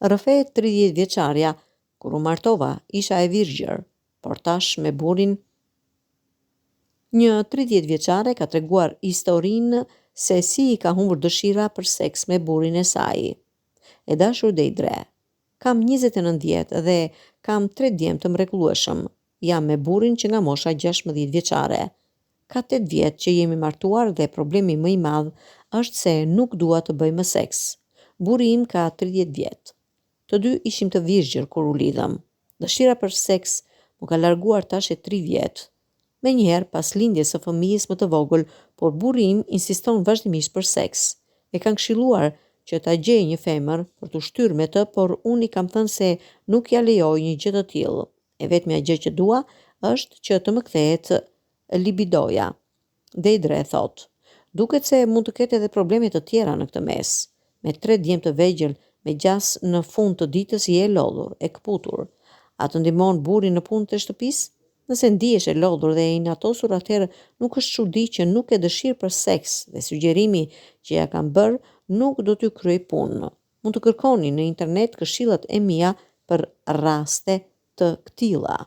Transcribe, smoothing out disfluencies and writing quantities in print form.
Rrëfe 30 vjeçarja, kur u martova, isha e virgjër, por tash me burrin. Një 30 vjeçare ka treguar historinë se si i ka humbur dëshira për seks me burrin e saj. E dashur Deidre, kam 29 vjet dhe kam 3 djemë të mrekullueshëm. Jam me burrin që nga mosha 16 vjeçare. Ka 8 vjet që jemi martuar dhe problemi më i madh është se nuk dua të bëj më seks. Burri im ka 30 vjet. Të dy ishim të virgjër kur u lidhëm. Dëshira për seks më ka larguar tash e 3 vjet. Menjëherë pas lindjes së fëmijës më të vogël, por burri im insiston vazhdimisht për seks. E kanë këshilluar që ta gjej një femër për të shtyrë me të, por unë i kam thënë se nuk ja lejoj një gjë të tillë. E vetmja gjë që dua është që të më kthehet libidoja. Deidre thot, duket se mund të ketë edhe probleme të tjera në këtë mes. Me 3 djemë të vegjël, me gjas në fund të ditës je e lodhur, e kputur. A të ndihmon burri në punën e shtëpisë? Nëse ndihesh e lodhur dhe e inatosur, atëherë nuk është çudi që nuk ke dëshirë për seks dhe sugjerimi që ja kam bërë nuk do t'ju kryej punë. Mund të kërkoni në internet këshillat e mia për raste të këtilla.